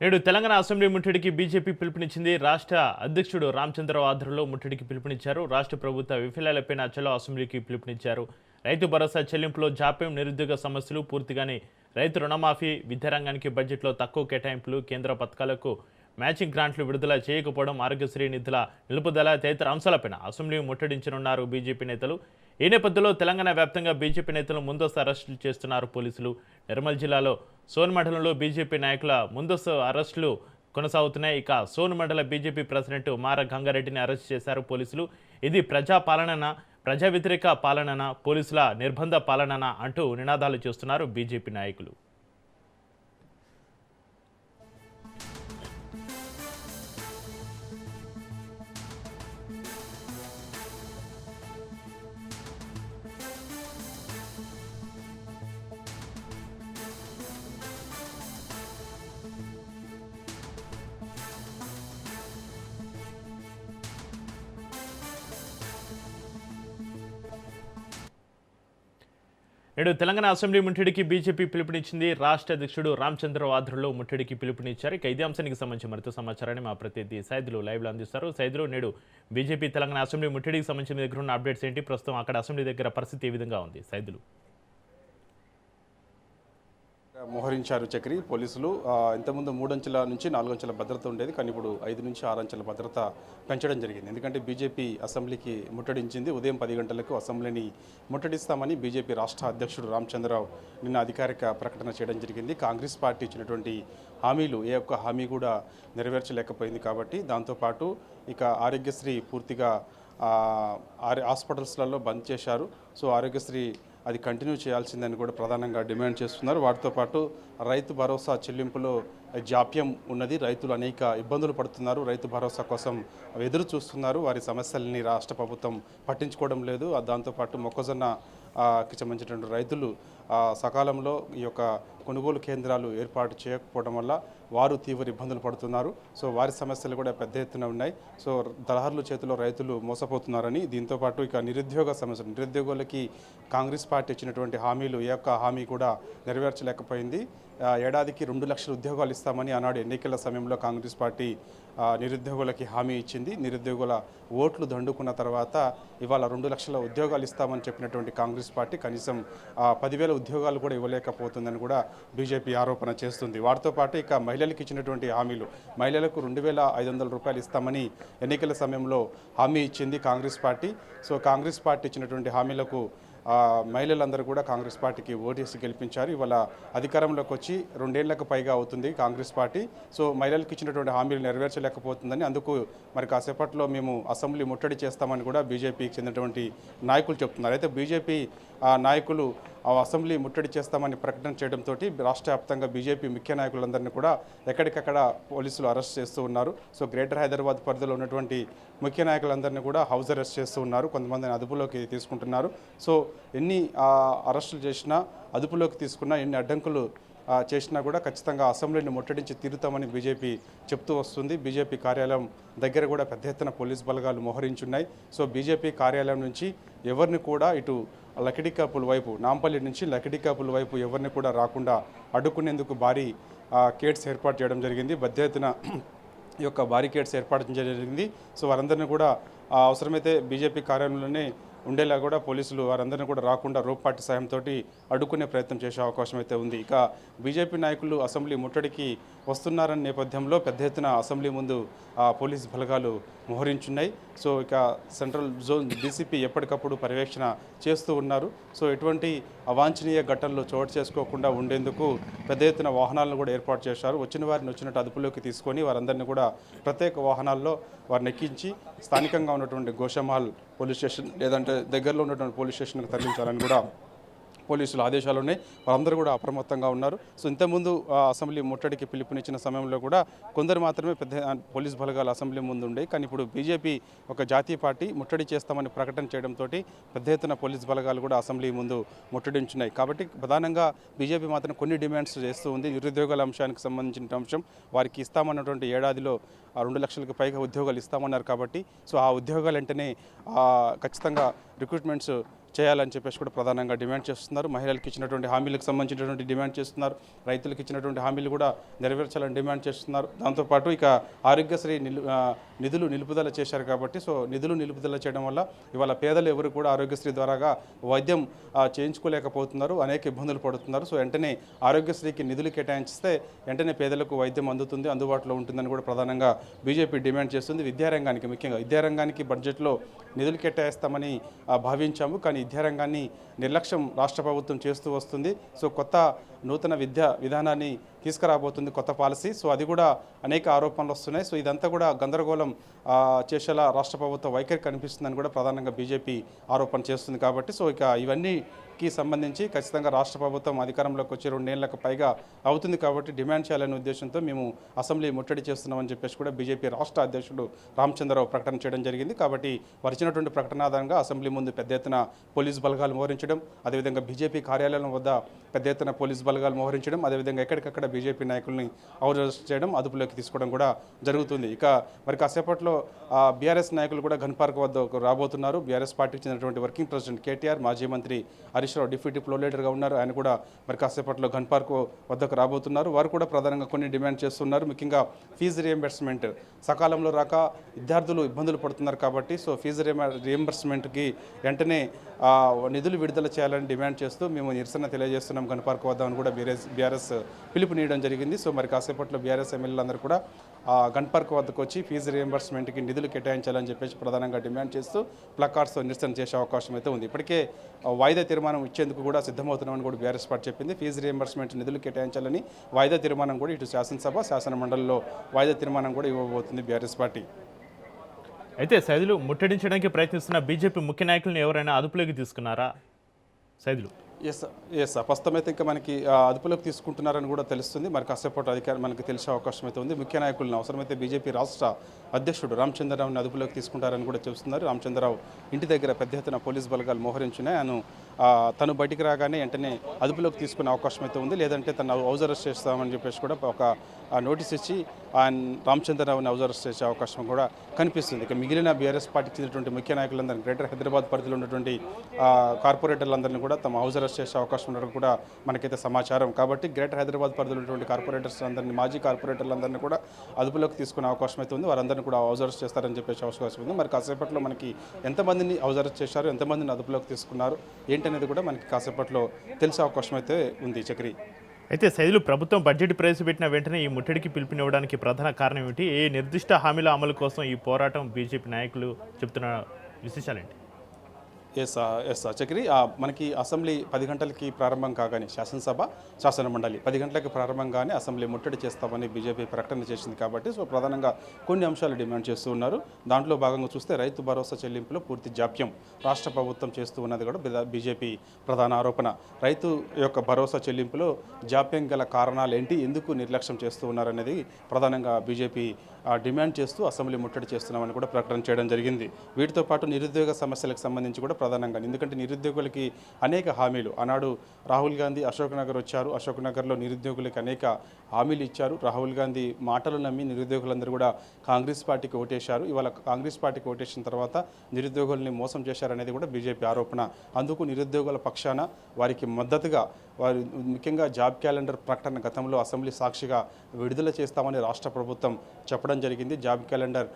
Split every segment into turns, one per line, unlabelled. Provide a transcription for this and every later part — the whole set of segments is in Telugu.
నేడు తెలంగాణ అసెంబ్లీ ముట్టడికి బీజేపీ పిలుపునిచ్చింది. రాష్ట్ర అధ్యక్షుడు రామచంద్రరావు ఆధ్వర్యంలో ముట్టడికి పిలుపునిచ్చారు. రాష్ట్ర ప్రభుత్వ విఫలాలపైన చలో అసెంబ్లీకి పిలుపునిచ్చారు. రైతు భరోసా చెల్లింపులో జాప్యం, నిరుద్యోగ సమస్యలు పూర్తిగానే, రైతు రుణమాఫీ, విద్యారంగానికి బడ్జెట్లో తక్కువ కేటాయింపులు, కేంద్ర పథకాలకు మ్యాచింగ్ గ్రాంట్లు విడుదల చేయకపోవడం, ఆరోగ్యశ్రీ నిధుల నిలుపుదల తదితర అంశాలపైన అసెంబ్లీ ముట్టడించనున్నారు బీజేపీ నేతలు. ఈ నేపథ్యంలో తెలంగాణ వ్యాప్తంగా బీజేపీ నేతలు ముందస్తు అరెస్టులు చేస్తున్నారు పోలీసులు. నిర్మల్ జిల్లాలో సోన్ మండలంలో బీజేపీ నాయకుల ముందస్తు అరెస్టులు కొనసాగుతున్నాయి. ఇక సోన్ మండల బీజేపీ ప్రెసిడెంట్ మార గంగారెడ్డిని అరెస్ట్ చేశారు పోలీసులు. ఇది ప్రజా పాలననా, ప్రజా వ్యతిరేక పాలననా, పోలీసుల నిర్బంధ పాలననా అంటూ నినాదాలు చేస్తున్నారు బీజేపీ నాయకులు. నేడు తెలంగాణ అసెంబ్లీ ముట్టడికి బీజేపీ పిలుపునిచ్చింది. రాష్ట్ర అధ్యక్షుడు రామచంద్రరావు ఆధ్వర్యంలో ముట్టడికి పిలుపునిచ్చారు. ఇక ఇదే అంశానికి సంబంధించి మరింత సమాచారాన్ని మా ప్రతినిధి సైదులు లైవ్లో అందిస్తారు. సైదులు, నేడు బీజేపీ తెలంగాణ అసెంబ్లీ ముట్టడికి సంబంధించిన దగ్గర ఉన్న అప్డేట్స్ ఏంటి? ప్రస్తుతం అక్కడ అసెంబ్లీ దగ్గర పరిస్థితి ఏ విధంగా ఉంది? సైదులు
మోహరించారు చక్రి పోలీసులు. ఇంతకుముందు 3 అంచెల నుంచి 4 అంచెల భద్రత ఉండేది, కానీ ఇప్పుడు 5 నుంచి 6 అంచెల భద్రత పెంచడం జరిగింది. ఎందుకంటే బీజేపీ అసెంబ్లీకి ముట్టడించింది. ఉదయం 10 గంటలకు అసెంబ్లీని ముట్టడిస్తామని బీజేపీ రాష్ట్ర అధ్యక్షుడు రామచంద్రరావు నిన్న అధికారిక ప్రకటన చేయడం జరిగింది. కాంగ్రెస్ పార్టీ ఇచ్చినటువంటి హామీలు ఏ ఒక్క హామీ కూడా నెరవేర్చలేకపోయింది. కాబట్టి దాంతోపాటు ఇక ఆరోగ్యశ్రీ పూర్తిగా హాస్పిటల్స్లలో బంద్ చేశారు. సో ఆరోగ్యశ్రీ అది కంటిన్యూ చేయాల్సిందని కూడా ప్రధానంగా డిమాండ్ చేస్తున్నారు. వాటితో పాటు రైతు భరోసా చెల్లింపులో జాప్యం ఉన్నది. రైతులు అనేక ఇబ్బందులు పడుతున్నారు. రైతు భరోసా కోసం ఎదురు చూస్తున్నారు. వారి సమస్యలని రాష్ట్ర ప్రభుత్వం పట్టించుకోవడం లేదు. దాంతోపాటు మొక్కజొన్నకి సంబంధించినటువంటి రైతులు సకాలంలో ఈ యొక్క కొనుగోలు కేంద్రాలు ఏర్పాటు చేయకపోవడం వల్ల వారు తీవ్ర ఇబ్బందులు పడుతున్నారు. సో వారి సమస్యలు కూడా పెద్ద ఎత్తున ఉన్నాయి. సో దళారుల చేతిలో రైతులు మోసపోతున్నారని, దీంతోపాటు ఇక నిరుద్యోగ సమస్యలు, నిరుద్యోగులకి కాంగ్రెస్ పార్టీ ఇచ్చినటువంటి హామీలు ఏ ఒక్క హామీ కూడా నెరవేర్చలేకపోయింది. ఏడాదికి 2 లక్షల ఉద్యోగాలు ఇస్తామని ఆనాడు ఎన్నికల సమయంలో కాంగ్రెస్ పార్టీ నిరుద్యోగులకి హామీ ఇచ్చింది. నిరుద్యోగుల ఓట్లు దండుకున్న తర్వాత ఇవాళ 2 లక్షల ఉద్యోగాలు ఇస్తామని చెప్పినటువంటి కాంగ్రెస్ పార్టీ కనీసం 10,000 ఉద్యోగాలు కూడా ఇవ్వలేకపోతుందని కూడా బీజేపీ ఆరోపణ చేస్తుంది. వాటితో పాటు ఇక మహిళలకు ఇచ్చినటువంటి హామీలు, మహిళలకు 2,500 రూపాయలు ఇస్తామని ఎన్నికల సమయంలో హామీ ఇచ్చింది Congress party. So Congress party ఇచ్చినటువంటి హామీలకు మహిళలందరూ కూడా కాంగ్రెస్ పార్టీకి ఓటేసి గెలిపించారు. ఇవాళ అధికారంలోకి వచ్చి 2 ఏళ్లకు పైగా అవుతుంది కాంగ్రెస్ పార్టీ. సో మహిళలకు ఇచ్చినటువంటి హామీలు నెరవేర్చలేకపోతుందని, అందుకు మరి కాసేపట్లో మేము అసెంబ్లీ ముట్టడి చేస్తామని కూడా బీజేపీకి చెందినటువంటి నాయకులు చెప్తున్నారు. అయితే బీజేపీ నాయకులు అసెంబ్లీ ముట్టడి చేస్తామని ప్రకటన చేయడంతో రాష్ట్ర వ్యాప్తంగా బీజేపీ ముఖ్య నాయకులందరినీ కూడా ఎక్కడికక్కడ పోలీసులు అరెస్ట్ చేస్తూ ఉన్నారు. సో గ్రేటర్ హైదరాబాద్ పరిధిలో ఉన్నటువంటి ముఖ్య నాయకులందరినీ కూడా హౌస్ అరెస్ట్ చేస్తూ ఉన్నారు. కొంతమందిని అదుపులోకి తీసుకుంటున్నారు. సో ఎన్ని అరెస్టులు చేసినా, అదుపులోకి తీసుకున్నా, ఎన్ని అడ్డంకులు చేసినా కూడా ఖచ్చితంగా అసెంబ్లీని ముట్టడించి తీరుతామని బీజేపీ చెప్తూ వస్తుంది. బీజేపీ కార్యాలయం దగ్గర కూడా పెద్ద ఎత్తున పోలీస్ బలగాలు మోహరించున్నాయి. సో బీజేపీ కార్యాలయం నుంచి ఎవరిని కూడా ఇటు లకిడికాపుల వైపు, నాంపల్లి నుంచి లకిడికాపుల వైపు ఎవరిని కూడా రాకుండా అడ్డుకునేందుకు భారీ గేట్స్ ఏర్పాటు చేయడం జరిగింది. పెద్ద ఎత్తున ఈ యొక్క బారికేడ్స్ ఏర్పాటు చేయడం జరిగింది. సో వారందరినీ కూడా అవసరమైతే బీజేపీ కార్యాలయంలోనే ఉండేలా కూడా పోలీసులు వారందరినీ కూడా రాకుండా రోప్ పార్టీ సాయంతో అడ్డుకునే ప్రయత్నం చేసే అవకాశం అయితే ఉంది. ఇక బీజేపీ నాయకులు అసెంబ్లీ ముట్టడికి వస్తున్నారన్న నేపథ్యంలో పెద్ద ఎత్తున అసెంబ్లీ ముందు పోలీస్ బలగాలు మోహరించున్నాయి. సో ఇక సెంట్రల్ జోన్ డీసీపీ ఎప్పటికప్పుడు పర్యవేక్షణ చేస్తూ ఉన్నారు. సో ఎటువంటి అవాంఛనీయ ఘటనలు చోటు చేసుకోకుండా ఉండేందుకు పెద్ద ఎత్తున వాహనాలను కూడా ఏర్పాటు చేశారు. వచ్చిన వారిని వచ్చినట్టు అదుపులోకి తీసుకొని వారందరినీ కూడా ప్రత్యేక వాహనాల్లో వారిని ఎక్కించి స్థానికంగా ఉన్నటువంటి గోషామహల్ పోలీస్ స్టేషన్ లేదంటే దగ్గరలో ఉన్నటువంటి పోలీస్ స్టేషన్కి తరలించాలని కూడా పోలీసుల ఆదేశాలు ఉన్నాయి. వారందరూ కూడా అప్రమత్తంగా ఉన్నారు. సో ఇంతకుముందు అసెంబ్లీ ముట్టడికి పిలుపునిచ్చిన సమయంలో కూడా కొందరు మాత్రమే పోలీస్ బలగాలు అసెంబ్లీ ముందు ఉండే. కానీ ఇప్పుడు బీజేపీ ఒక జాతీయ పార్టీ ముట్టడి చేస్తామని ప్రకటన చేయడంతో పెద్ద ఎత్తున పోలీస్ బలగాలు కూడా అసెంబ్లీ ముందు ముట్టడించున్నాయి. కాబట్టి ప్రధానంగా బీజేపీ మాత్రం కొన్ని డిమాండ్స్ చేస్తూ ఉంది. నిరుద్యోగాల అంశానికి సంబంధించిన అంశం వారికి ఇస్తామన్నటువంటి ఏడాదిలో 2 లక్షలకు పైగా ఉద్యోగాలు ఇస్తామన్నారు. కాబట్టి సో ఆ ఉద్యోగాలు వెంటనే ఖచ్చితంగా రిక్రూట్మెంట్స్ చేయాలని చెప్పేసి కూడా ప్రధానంగా డిమాండ్ చేస్తున్నారు. మహిళలకు ఇచ్చినటువంటి హామీలకు సంబంధించినటువంటి డిమాండ్ చేస్తున్నారు. రైతులకు ఇచ్చినటువంటి హామీలు కూడా నెరవేర్చాలని డిమాండ్ చేస్తున్నారు. దాంతోపాటు ఇక ఆరోగ్యశ్రీ నిధులు నిలుపుదల చేశారు. కాబట్టి సో నిధులు నిలుపుదల చేయడం వల్ల ఇవాళ పేదలు ఎవరు కూడా ఆరోగ్యశ్రీ ద్వారాగా వైద్యం చేయించుకోలేకపోతున్నారు, అనేక ఇబ్బందులు పడుతున్నారు. సో వెంటనే ఆరోగ్యశ్రీకి నిధులు కేటాయించిస్తే వెంటనే పేదలకు వైద్యం అందుతుంది, అందుబాటులో ఉంటుందని కూడా ప్రధానంగా బీజేపీ డిమాండ్ చేస్తుంది. విద్యారంగానికి ముఖ్యంగా విద్యారంగానికి బడ్జెట్లో నిధులు కేటాయిస్తామని భావించాము. కానీ విద్యారంగాన్ని నిర్లక్ష్యం రాష్ట్ర ప్రభుత్వం చేస్తూ వస్తుంది. సో కొత్త నూతన విద్యా విధానాన్ని తీసుకురాబోతుంది, కొత్త పాలసీ. సో అది కూడా అనేక ఆరోపణలు వస్తున్నాయి. సో ఇదంతా కూడా గందరగోళం చేసేలా రాష్ట్ర ప్రభుత్వ వైఖరి కనిపిస్తుందని కూడా ప్రధానంగా బీజేపీ ఆరోపణ చేస్తుంది. కాబట్టి సో ఇక ఇవన్నీకి సంబంధించి ఖచ్చితంగా రాష్ట్ర ప్రభుత్వం అధికారంలోకి వచ్చి 2 ఏళ్లకు పైగా అవుతుంది. కాబట్టి డిమాండ్ చేయాలనే ఉద్దేశంతో మేము అసెంబ్లీ ముట్టడి చేస్తున్నామని చెప్పేసి కూడా బీజేపీ రాష్ట్ర అధ్యక్షుడు రామచంద్రరావు ప్రకటన చేయడం జరిగింది. కాబట్టి వారు ఇచ్చినటువంటి ప్రకటన ఆధారంగా అసెంబ్లీ ముందు పెద్ద ఎత్తున పోలీస్ బలగాలు మోహరించడం, అదేవిధంగా బీజేపీ కార్యాలయం వద్ద పెద్ద ఎత్తున పోలీస్ బలగాలు మోహరించడం, అదేవిధంగా ఎక్కడికక్కడ బీజేపీ నాయకుల్ని అరెస్ట్ చేయడం, అదుపులోకి తీసుకోవడం కూడా జరుగుతుంది. ఇక మరి కాసేపట్లో బీఆర్ఎస్ నాయకులు కూడా గన్ పార్క్ వద్ద రాబోతున్నారు. బీఆర్ఎస్ పార్టీకి చెందినటువంటి వర్కింగ్ ప్రెసిడెంట్ కేటీఆర్, మాజీ మంత్రి హరీష్ రావు డిప్యూటీ ఫ్లో లీడర్గా ఉన్నారు. ఆయన కూడా మరి కాసేపట్లో గన్ పార్క్ వద్దకు రాబోతున్నారు. వారు కూడా ప్రధానంగా కొన్ని డిమాండ్ చేస్తున్నారు. ముఖ్యంగా ఫీజు రియంబర్స్మెంట్ సకాలంలో రాక విద్యార్థులు ఇబ్బందులు పడుతున్నారు. కాబట్టి సో ఫీజు రియంబర్స్మెంట్కి వెంటనే నిధులు విడుదల చేయాలని డిమాండ్ చేస్తూ మేము నిరసన తెలియజేస్తున్నాం గన్ పార్క్ వద్ద అని కూడా బీఆర్ఎస్ పిలుపునియడం జరిగింది. సో మరి కాసేపట్లో బీఆర్ఎస్ ఎమ్మెల్యేలందరూ కూడా గన్ పార్క్ వద్దకు వచ్చి ఫీజు రియంబర్స్మెంట్కి నిధులు కేటాయించాలని చెప్పేసి ప్రధానంగా డిమాండ్ చేస్తూ ప్లకార్డ్స్తో నిరసన చేసే అవకాశం అయితే ఉంది. ఇప్పటికే వాయిదా తీర్మానం ఇచ్చేందుకు కూడా సిద్ధమవుతున్నామని కూడా బీఆర్ఎస్ పార్టీ చెప్పింది. ఫీజు రియంబర్స్మెంట్ నిధులు కేటాయించాలని వాయిదా తీర్మానం కూడా ఇటు శాసనసభ శాసన మండలిలో వాయిదా తీర్మానం కూడా ఇవ్వబోతుంది బీఆర్ఎస్ పార్టీ.
అయితే సైదులు ముట్టడించడానికి ప్రయత్నిస్తున్న బీజేపీ ముఖ్య నాయకులను ఎవరైనా అదుపులోకి తీసుకున్నారా సైదులు?
ఎస్ ప్రస్తుతం అయితే ఇంకా మనకి అదుపులోకి తీసుకుంటున్నారని కూడా తెలుస్తుంది. మరి కాసేపటి అధికారులు మనకి తెలిసే అవకాశం అయితే ఉంది. ముఖ్య నాయకులను అవసరమైతే బీజేపీ రాష్ట్ర అధ్యక్షుడు రామచంద్రరావుని అదుపులోకి తీసుకుంటారని కూడా చెబుతున్నారు. రామచంద్రరావు ఇంటి దగ్గర పెద్ద ఎత్తున పోలీస్ బలగాలు మోహరించున్నాయి. తను బయటికి రాగానే వెంటనే అదుపులోకి తీసుకునే అవకాశం అయితే ఉంది. లేదంటే తను హౌస్ అరెస్ట్ చేస్తామని చెప్పేసి కూడా ఒక నోటీస్ ఇచ్చి ఆయన రామచంద్రరావుని హౌస్ అరెస్ట్ చేసే అవకాశం కూడా కనిపిస్తుంది. ఇక మిగిలిన బీఆర్ఎస్ పార్టీకి చెందినటువంటి ముఖ్య నాయకులందరినీ గ్రేటర్ హైదరాబాద్ పరిధిలో ఉన్నటువంటి కార్పొరేటర్లందరినీ కూడా తమ హౌస్ అరెస్ట్ చేసే అవకాశం ఉండడం కూడా మనకైతే సమాచారం. కాబట్టి గ్రేటర్ హైదరాబాద్ పరిధిలో ఉన్నటువంటి కార్పొరేటర్స్ అందరినీ, మాజీ కార్పొరేటర్లందరినీ కూడా అదుపులోకి తీసుకునే అవకాశం అయితే ఉంది. వారందరినీ కూడా హౌస్ అరెస్ట్ చేస్తారని చెప్పేసి అవకాశం ఉంది. మరి కాసేపట్లో మనకి ఎంతమందిని హౌస్ అరెస్ట్ చేశారు, ఎంతమందిని అదుపులోకి తీసుకున్నారు ఏంటనేది కూడా మనకి కాసేపట్లో తెలిసే అవకాశం అయితే ఉంది. చక్రి,
అయితే సైదులు ప్రభుత్వం బడ్జెట్ ప్రవేశపెట్టిన వెంటనే ఈ ముట్టడికి పిలుపునివ్వడానికి ప్రధాన కారణం ఏమిటి? ఏ నిర్దిష్ట హామీల అమలు కోసం ఈ పోరాటం బీజేపీ నాయకులు చెబుతున్న విశేషాలేంటి?
ఎస్ చక్రి, మనకి అసెంబ్లీ 10 గంటలకి ప్రారంభం కాగానే శాసనసభ శాసన మండలి 10 గంటలకు ప్రారంభంగానే అసెంబ్లీ ముట్టడి చేస్తామని బీజేపీ ప్రకటన చేసింది. కాబట్టి సో ప్రధానంగా కొన్ని అంశాలు డిమాండ్ చేస్తూ ఉన్నారు. దాంట్లో భాగంగా చూస్తే రైతు భరోసా చెల్లింపులో పూర్తి జాప్యం రాష్ట్ర ప్రభుత్వం చేస్తూ ఉన్నది కూడా బీజేపీ ప్రధాన ఆరోపణ. రైతు యొక్క భరోసా చెల్లింపులో జాప్యం గల కారణాలు ఏంటి, ఎందుకు నిర్లక్ష్యం చేస్తూ ఉన్నారనేది ప్రధానంగా బీజేపీ డిమాండ్ చేస్తూ అసెంబ్లీ ముట్టడి చేస్తున్నామని కూడా ప్రకటన చేయడం జరిగింది. వీటితో పాటు నిరుద్యోగ సమస్యలకు సంబంధించి కూడా ప్రధానంగా, ఎందుకంటే నిరుద్యోగులకి అనేక హామీలు ఆనాడు రాహుల్ గాంధీ అశోక్ నగర్ వచ్చారు. అశోక్ నగర్లో నిరుద్యోగులకి అనేక హామీలు ఇచ్చారు. రాహుల్ గాంధీ మాటలు నమ్మి నిరుద్యోగులందరూ కూడా కాంగ్రెస్ పార్టీకి ఓటేశారు. ఇవాళ కాంగ్రెస్ పార్టీకి ఓటేసిన తర్వాత నిరుద్యోగుల్ని మోసం చేశారనేది కూడా బీజేపీ ఆరోపణ. అందుకు నిరుద్యోగుల పక్షాన వారికి మద్దతుగా వారు ముఖ్యంగా జాబ్ క్యాలెండర్ ప్రకటన గతంలో అసెంబ్లీ సాక్షిగా విడుదల చేస్తామని రాష్ట్ర ప్రభుత్వం చెప్పడం జరిగింది. జాబ్ క్యాలెండర్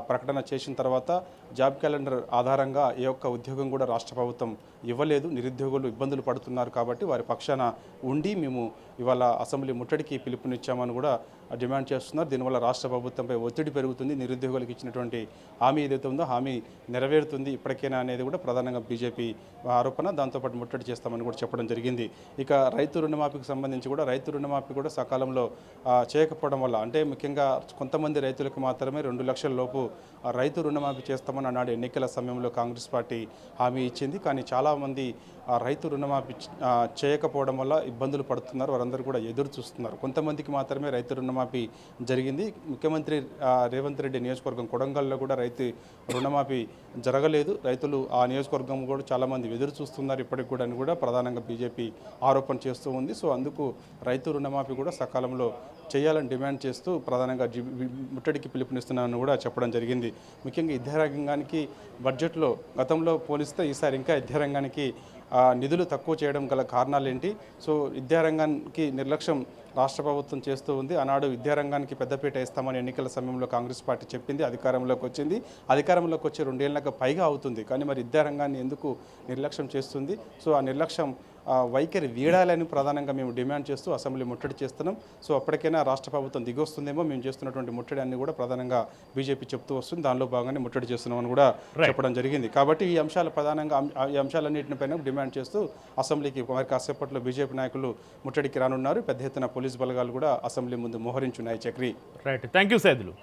ప్రకటన చేసిన తర్వాత జాబ్ క్యాలెండర్ ఆధారంగా ఏ ఒక్క ఉద్యోగం కూడా రాష్ట్ర ప్రభుత్వం ఇవ్వలేదు. నిరుద్యోగులు ఇబ్బందులు పడుతున్నారు. కాబట్టి వారి పక్షాన ఉండి మేము ఇవాళ అసెంబ్లీ ముట్టడికి పిలుపునిచ్చామని కూడా డిమాండ్ చేస్తున్నారు. దీనివల్ల రాష్ట్ర ప్రభుత్వంపై ఒత్తిడి పెరుగుతుంది. నిరుద్యోగులకు ఇచ్చినటువంటి హామీ ఏదైతే ఉందో హామీ నెరవేరుతుంది ఇప్పటికైనా అనేది కూడా ప్రధానంగా బీజేపీ ఆరోపణ. దాంతోపాటు ముట్టడి చేస్తామని కూడా చెప్పడం జరిగింది. ఇక రైతు రుణమాఫీకి సంబంధించి కూడా రైతు రుణమాఫీ కూడా సకాలంలో చేయకపోవడం వల్ల, అంటే ముఖ్యంగా కొంతమంది రైతులకు మాత్రమే 2 లక్షల లోపు రైతు రుణమాఫీ చేస్తామని అన్నాడు ఎన్నికల సమయంలో కాంగ్రెస్ పార్టీ హామీ ఇచ్చింది. కానీ చాలామంది రైతు రుణమాఫీ చేయకపోవడం వల్ల ఇబ్బందులు పడుతున్నారు. వారందరూ కూడా ఎదురు చూస్తున్నారు. కొంతమందికి మాత్రమే రైతు రుణమాఫీ జరిగింది. ముఖ్యమంత్రి రేవంత్ రెడ్డి నియోజకవర్గం కొడంగల్లో కూడా రైతు రుణమాఫీ జరగలేదు. రైతులు ఆ నియోజకవర్గం కూడా చాలామంది ఎదురు చూస్తున్నారు ఇప్పటికి కూడా అని కూడా ప్రధానంగా బీజేపీ ఆరోపణ చేస్తూ ఉంది. సో అందుకు రైతు రుణమాఫీ కూడా సకాలంలో చేయాలని డిమాండ్ చేస్తూ ప్రధానంగా ముట్టడికి పిలుపునిస్తున్నామని కూడా చెప్పడం జరిగింది. ముఖ్యంగా విద్యారంగానికి బడ్జెట్లో గతంలో పోలిస్తే ఈసారి ఇంకా విద్యారంగానికి నిధులు తక్కువ చేయడం గల కారణాలు ఏంటి? సో విద్యారంగానికి నిర్లక్ష్యం రాష్ట్ర ప్రభుత్వం చేస్తూ ఉంది. ఆనాడు విద్యారంగానికి పెద్దపీట వేస్తామని ఎన్నికల సమయంలో కాంగ్రెస్ పార్టీ చెప్పింది. అధికారంలోకి వచ్చింది. అధికారంలోకి వచ్చి 2 ఏళ్ళకు పైగా అవుతుంది. కానీ మరి విద్యారంగాన్ని ఎందుకు నిర్లక్ష్యం చేస్తుంది? సో ఆ నిర్లక్ష్యం వైఖరి వీడాలని ప్రధానంగా మేము డిమాండ్ చేస్తూ అసెంబ్లీ ముట్టడి చేస్తున్నాం. సో అప్పటికైనా రాష్ట్ర ప్రభుత్వం దిగొస్తుందేమో, మేము చేస్తున్నటువంటి ముట్టడి అన్ని కూడా ప్రధానంగా బీజేపీ చెప్తూ వస్తుంది. దానిలో భాగంగానే ముట్టడి చేస్తున్నామని కూడా చెప్పడం జరిగింది. కాబట్టి ఈ అంశాలు ప్రధానంగా ఈ అంశాలన్నింటిపైన డిమాండ్ చేస్తూ అసెంబ్లీకి మరి కాసేపట్లో బీజేపీ నాయకులు ముట్టడికి రానున్నారు. పెద్ద ఎత్తున పోలీస్ బలగాలు కూడా అసెంబ్లీ ముందు మోహరించున్నాయి. Chakri.
Right, thank you Saidulu.